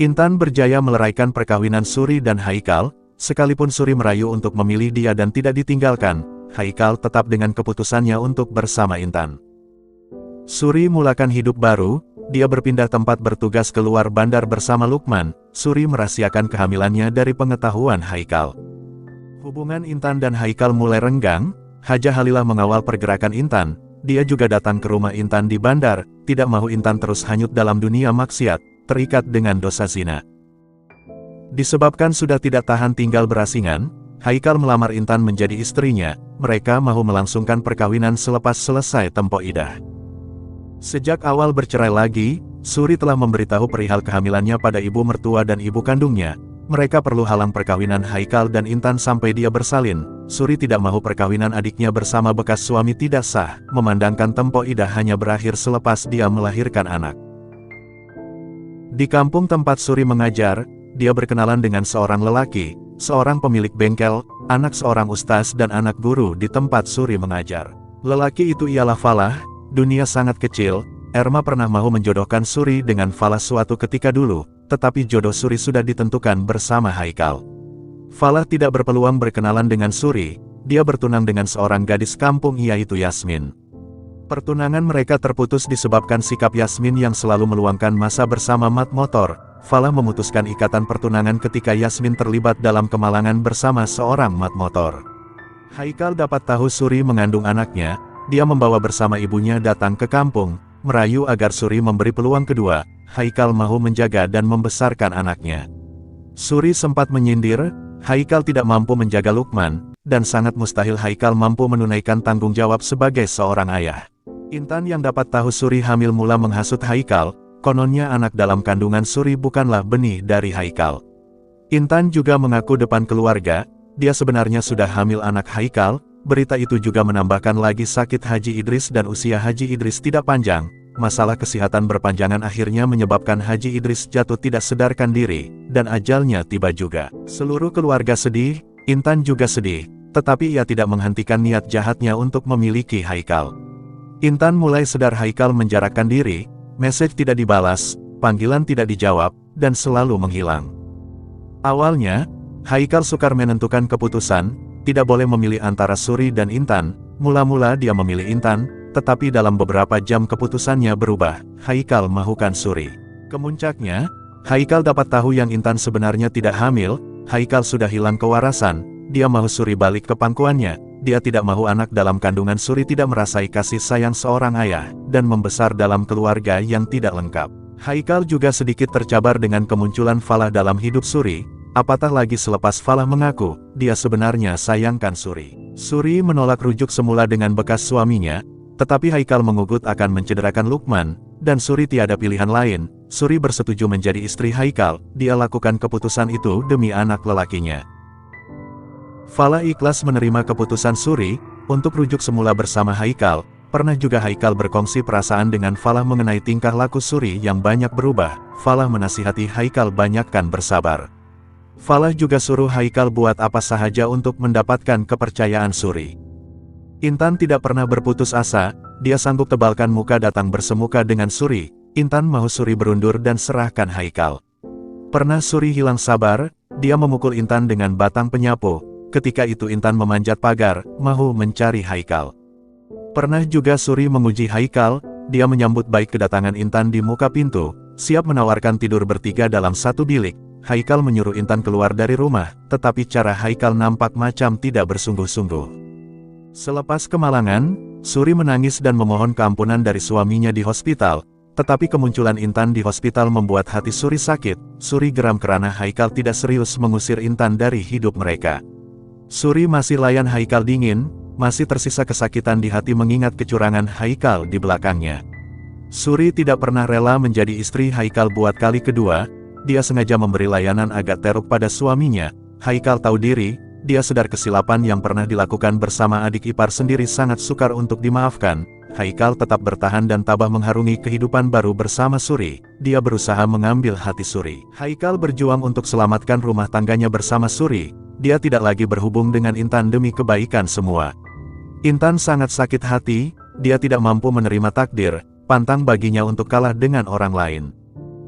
Intan berjaya meleraikan perkawinan Suri dan Haikal, sekalipun Suri merayu untuk memilih dia dan tidak ditinggalkan, Haikal tetap dengan keputusannya untuk bersama Intan. Suri mulakan hidup baru, dia berpindah tempat bertugas keluar bandar bersama Lukman. Suri merahasiakan kehamilannya dari pengetahuan Haikal. Hubungan Intan dan Haikal mulai renggang. Haja Halilah mengawal pergerakan Intan. Dia juga datang ke rumah Intan di bandar, tidak mau Intan terus hanyut dalam dunia maksiat, terikat dengan dosa zina. Disebabkan sudah tidak tahan tinggal berasingan, Haikal melamar Intan menjadi istrinya. Mereka mau melangsungkan perkawinan selepas selesai tempo idah. Sejak awal bercerai lagi, Suri telah memberitahu perihal kehamilannya pada ibu mertua dan ibu kandungnya. Mereka perlu halang perkawinan Haikal dan Intan sampai dia bersalin. Suri tidak mau perkawinan adiknya bersama bekas suami tidak sah, memandangkan tempo idah hanya berakhir selepas dia melahirkan anak. Di kampung tempat Suri mengajar, dia berkenalan dengan seorang lelaki, seorang pemilik bengkel, anak seorang ustaz dan anak guru di tempat Suri mengajar. Lelaki itu ialah Falah. Dunia sangat kecil. Erma pernah mau menjodohkan Suri dengan Falah suatu ketika dulu, tetapi jodoh Suri sudah ditentukan bersama Haikal. Falah tidak berpeluang berkenalan dengan Suri, dia bertunang dengan seorang gadis kampung yaitu Yasmin. Pertunangan mereka terputus disebabkan sikap Yasmin yang selalu meluangkan masa bersama mat motor. Falah memutuskan ikatan pertunangan ketika Yasmin terlibat dalam kemalangan bersama seorang mat motor. Haikal dapat tahu Suri mengandung anaknya. Dia membawa bersama ibunya datang ke kampung, merayu agar Suri memberi peluang kedua. Haikal mahu menjaga dan membesarkan anaknya. Suri sempat menyindir, Haikal tidak mampu menjaga Lukman, dan sangat mustahil Haikal mampu menunaikan tanggung jawab sebagai seorang ayah. Intan yang dapat tahu Suri hamil mula menghasut Haikal, kononnya anak dalam kandungan Suri bukanlah benih dari Haikal. Intan juga mengaku depan keluarga, dia sebenarnya sudah hamil anak Haikal. Berita itu juga menambahkan lagi sakit Haji Idris dan usia Haji Idris tidak panjang. Masalah kesehatan berpanjangan akhirnya menyebabkan Haji Idris jatuh tidak sadarkan diri, dan ajalnya tiba juga. Seluruh keluarga sedih, Intan juga sedih, tetapi ia tidak menghentikan niat jahatnya untuk memiliki Haikal. Intan mulai sadar Haikal menjarakkan diri, mesej tidak dibalas, panggilan tidak dijawab, dan selalu menghilang. Awalnya, Haikal sukar menentukan keputusan, tidak boleh memilih antara Suri dan Intan. Mula-mula dia memilih Intan, tetapi dalam beberapa jam keputusannya berubah. Haikal mahukan Suri. Kemuncaknya, Haikal dapat tahu yang Intan sebenarnya tidak hamil. Haikal sudah hilang kewarasan. Dia mahu Suri balik ke pangkuannya. Dia tidak mahu anak dalam kandungan Suri tidak merasai kasih sayang seorang ayah, dan membesar dalam keluarga yang tidak lengkap. Haikal juga sedikit tercabar dengan kemunculan Falah dalam hidup Suri. Apatah lagi selepas Falah mengaku, dia sebenarnya sayangkan Suri. Suri menolak rujuk semula dengan bekas suaminya, tetapi Haikal mengugut akan mencederakan Lukman, dan Suri tiada pilihan lain. Suri bersetuju menjadi istri Haikal, dia lakukan keputusan itu demi anak lelakinya. Falah ikhlas menerima keputusan Suri, untuk rujuk semula bersama Haikal. Pernah juga Haikal berkongsi perasaan dengan Falah mengenai tingkah laku Suri yang banyak berubah. Falah menasihati Haikal banyakkan bersabar. Falah juga suruh Haikal buat apa sahaja untuk mendapatkan kepercayaan Suri. Intan tidak pernah berputus asa, dia sanggup tebalkan muka datang bersemuka dengan Suri. Intan mahu Suri berundur dan serahkan Haikal. Pernah Suri hilang sabar, dia memukul Intan dengan batang penyapu. Ketika itu Intan memanjat pagar, mahu mencari Haikal. Pernah juga Suri menguji Haikal, dia menyambut baik kedatangan Intan di muka pintu, siap menawarkan tidur bertiga dalam satu bilik. Haikal menyuruh Intan keluar dari rumah, tetapi cara Haikal nampak macam tidak bersungguh-sungguh. Selepas kemalangan, Suri menangis dan memohon keampunan dari suaminya di hospital, tetapi kemunculan Intan di hospital membuat hati Suri sakit. Suri geram karena Haikal tidak serius mengusir Intan dari hidup mereka. Suri masih layan Haikal dingin, masih tersisa kesakitan di hati mengingat kecurangan Haikal di belakangnya. Suri tidak pernah rela menjadi istri Haikal buat kali kedua. Dia sengaja memberi layanan agak teruk pada suaminya. Haikal tahu diri, dia sadar kesilapan yang pernah dilakukan bersama adik ipar sendiri sangat sukar untuk dimaafkan. Haikal tetap bertahan dan tabah mengharungi kehidupan baru bersama Suri. Dia berusaha mengambil hati Suri. Haikal berjuang untuk selamatkan rumah tangganya bersama Suri. Dia tidak lagi berhubung dengan Intan demi kebaikan semua. Intan sangat sakit hati, dia tidak mampu menerima takdir, pantang baginya untuk kalah dengan orang lain.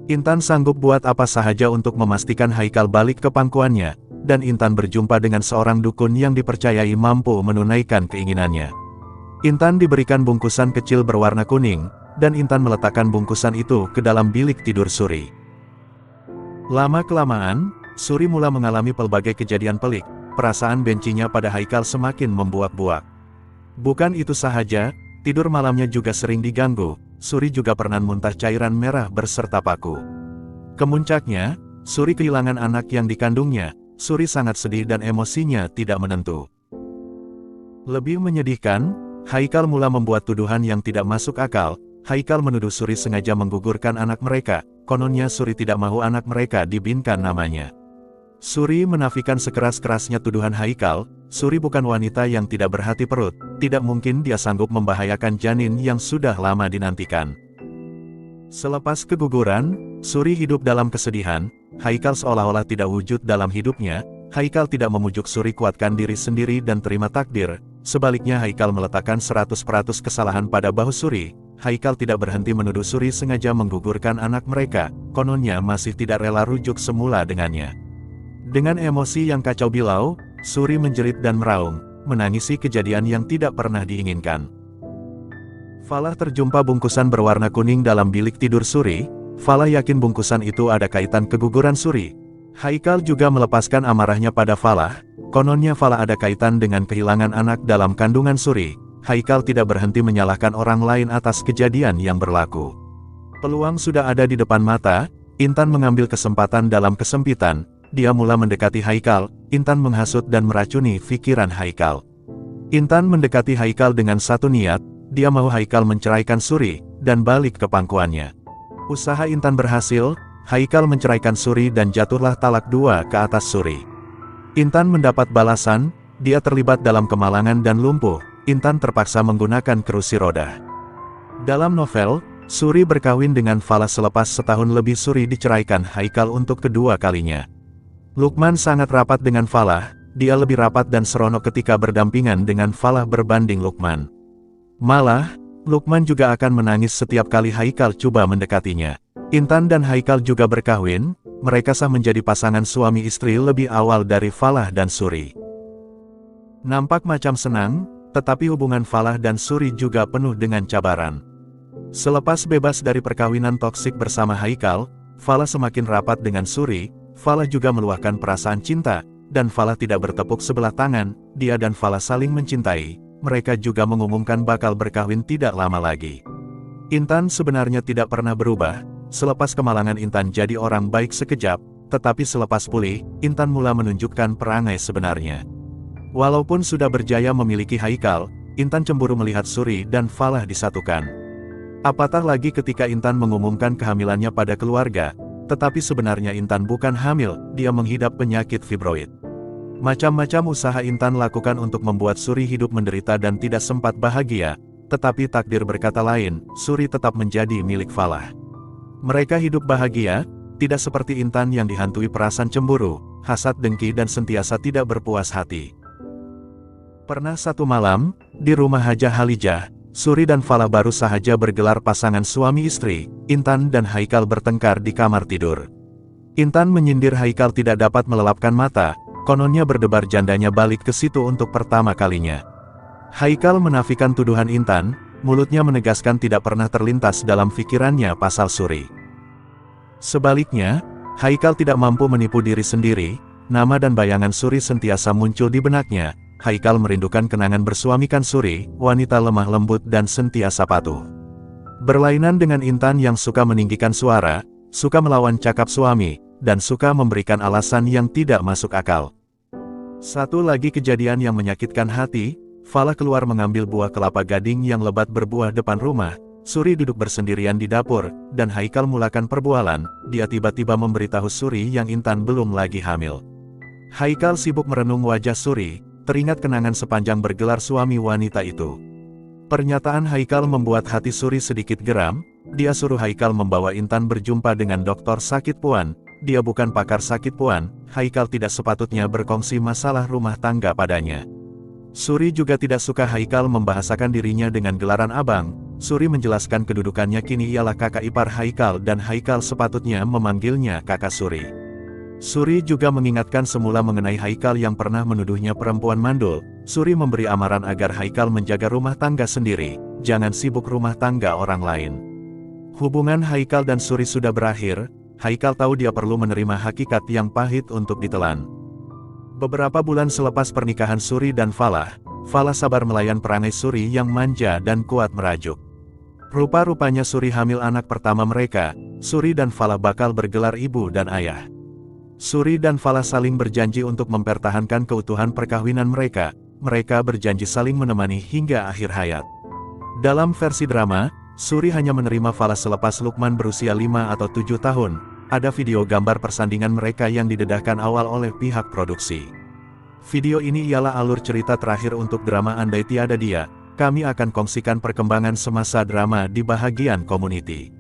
Intan sanggup buat apa saja untuk memastikan Haikal balik ke pangkuannya, dan Intan berjumpa dengan seorang dukun yang dipercayai mampu menunaikan keinginannya. Intan diberikan bungkusan kecil berwarna kuning, dan Intan meletakkan bungkusan itu ke dalam bilik tidur Suri. Lama-kelamaan, Suri mulai mengalami pelbagai kejadian pelik. Perasaan bencinya pada Haikal semakin membuak-buak. Bukan itu saja, tidur malamnya juga sering diganggu. Suri juga pernah muntah cairan merah berserta paku. Kemuncaknya, Suri kehilangan anak yang dikandungnya. Suri sangat sedih dan emosinya tidak menentu. Lebih menyedihkan, Haikal mulai membuat tuduhan yang tidak masuk akal. Haikal menuduh Suri sengaja menggugurkan anak mereka. Kononnya Suri tidak mau anak mereka dibinkan namanya. Suri menafikan sekeras-kerasnya tuduhan Haikal. Suri bukan wanita yang tidak berhati perut. Tidak mungkin dia sanggup membahayakan janin yang sudah lama dinantikan. Selepas keguguran, Suri hidup dalam kesedihan. Haikal seolah-olah tidak wujud dalam hidupnya. Haikal tidak memujuk Suri kuatkan diri sendiri dan terima takdir. Sebaliknya Haikal meletakkan 100% kesalahan pada bahu Suri. Haikal tidak berhenti menuduh Suri sengaja menggugurkan anak mereka. Kononnya masih tidak rela rujuk semula dengannya. Dengan emosi yang kacau bilau, Suri menjerit dan meraung, menangisi kejadian yang tidak pernah diinginkan. Falah terjumpa bungkusan berwarna kuning dalam bilik tidur Suri. Falah yakin bungkusan itu ada kaitan keguguran Suri. Haikal juga melepaskan amarahnya pada Falah. Kononnya Falah ada kaitan dengan kehilangan anak dalam kandungan Suri. Haikal tidak berhenti menyalahkan orang lain atas kejadian yang berlaku. Peluang sudah ada di depan mata. Intan mengambil kesempatan dalam kesempitan. Dia mulai mendekati Haikal. Intan menghasut dan meracuni pikiran Haikal. Intan mendekati Haikal dengan satu niat. Dia mau Haikal menceraikan Suri dan balik ke pangkuannya. Usaha Intan berhasil. Haikal menceraikan Suri dan jatuhlah talak 2 ke atas Suri. Intan mendapat balasan. Dia terlibat dalam kemalangan dan lumpuh. Intan terpaksa menggunakan kerusi roda. Dalam novel, Suri berkawin dengan Falah selepas setahun lebih Suri diceraikan Haikal untuk kedua kalinya. Lukman sangat rapat dengan Falah. Dia lebih rapat dan seronok ketika berdampingan dengan Falah berbanding Lukman. Malah, Lukman juga akan menangis setiap kali Haikal coba mendekatinya. Intan dan Haikal juga berkawin. Mereka sah menjadi pasangan suami istri lebih awal dari Falah dan Suri. Nampak macam senang, tetapi hubungan Falah dan Suri juga penuh dengan cabaran. Selepas bebas dari perkawinan toksik bersama Haikal, Falah semakin rapat dengan Suri. Falah juga meluahkan perasaan cinta, dan Falah tidak bertepuk sebelah tangan. Dia dan Falah saling mencintai. Mereka juga mengumumkan bakal berkawin tidak lama lagi. Intan sebenarnya tidak pernah berubah. Selepas kemalangan Intan jadi orang baik sekejap, tetapi selepas pulih, Intan mulai menunjukkan perangai sebenarnya. Walaupun sudah berjaya memiliki Haikal, Intan cemburu melihat Suri dan Falah disatukan. Apatah lagi ketika Intan mengumumkan kehamilannya pada keluarga. Tetapi sebenarnya Intan bukan hamil, dia menghidap penyakit fibroid. Macam-macam usaha Intan lakukan untuk membuat Suri hidup menderita dan tidak sempat bahagia, tetapi takdir berkata lain, Suri tetap menjadi milik Falah. Mereka hidup bahagia, tidak seperti Intan yang dihantui perasaan cemburu, hasad dengki dan sentiasa tidak berpuas hati. Pernah satu malam, di rumah Hajah Halijah, Suri dan Falah baru saja bergelar pasangan suami istri. Intan dan Haikal bertengkar di kamar tidur. Intan menyindir Haikal tidak dapat melelapkan mata, kononnya berdebar jandanya balik ke situ untuk pertama kalinya. Haikal menafikan tuduhan Intan, mulutnya menegaskan tidak pernah terlintas dalam pikirannya pasal Suri. Sebaliknya, Haikal tidak mampu menipu diri sendiri, nama dan bayangan Suri sentiasa muncul di benaknya. Haikal merindukan kenangan bersuamikan Suri, wanita lemah lembut dan sentiasa patuh. Berlainan dengan Intan yang suka meninggikan suara, suka melawan cakap suami, dan suka memberikan alasan yang tidak masuk akal. Satu lagi kejadian yang menyakitkan hati, Falah keluar mengambil buah kelapa gading yang lebat berbuah depan rumah. Suri duduk bersendirian di dapur, dan Haikal mulakan perbualan. Dia tiba-tiba memberitahu Suri yang Intan belum lagi hamil. Haikal sibuk merenung wajah Suri. Teringat kenangan sepanjang bergelar suami wanita itu. Pernyataan Haikal membuat hati Suri sedikit geram. Dia suruh Haikal membawa Intan berjumpa dengan dokter sakit puan. Dia bukan pakar sakit puan. Haikal tidak sepatutnya berkongsi masalah rumah tangga padanya. Suri juga tidak suka Haikal membahasakan dirinya dengan gelaran abang. Suri menjelaskan kedudukannya kini ialah kakak ipar Haikal dan Haikal sepatutnya memanggilnya kakak Suri. Suri juga mengingatkan semula mengenai Haikal yang pernah menuduhnya perempuan mandul. Suri memberi amaran agar Haikal menjaga rumah tangga sendiri, jangan sibuk rumah tangga orang lain. Hubungan Haikal dan Suri sudah berakhir. Haikal tahu dia perlu menerima hakikat yang pahit untuk ditelan. Beberapa bulan selepas pernikahan Suri dan Falah, Falah sabar melayan perangai Suri yang manja dan kuat merajuk. Rupa-rupanya Suri hamil anak pertama mereka. Suri dan Falah bakal bergelar ibu dan ayah. Suri dan Falah saling berjanji untuk mempertahankan keutuhan perkawinan mereka. Mereka berjanji saling menemani hingga akhir hayat. Dalam versi drama, Suri hanya menerima Falah selepas Lukman berusia 5 atau 7 tahun. Ada video gambar persandingan mereka yang didedahkan awal oleh pihak produksi. Video ini ialah alur cerita terakhir untuk drama Andai Tiada Dia. Kami akan kongsikan perkembangan semasa drama di bahagian komuniti.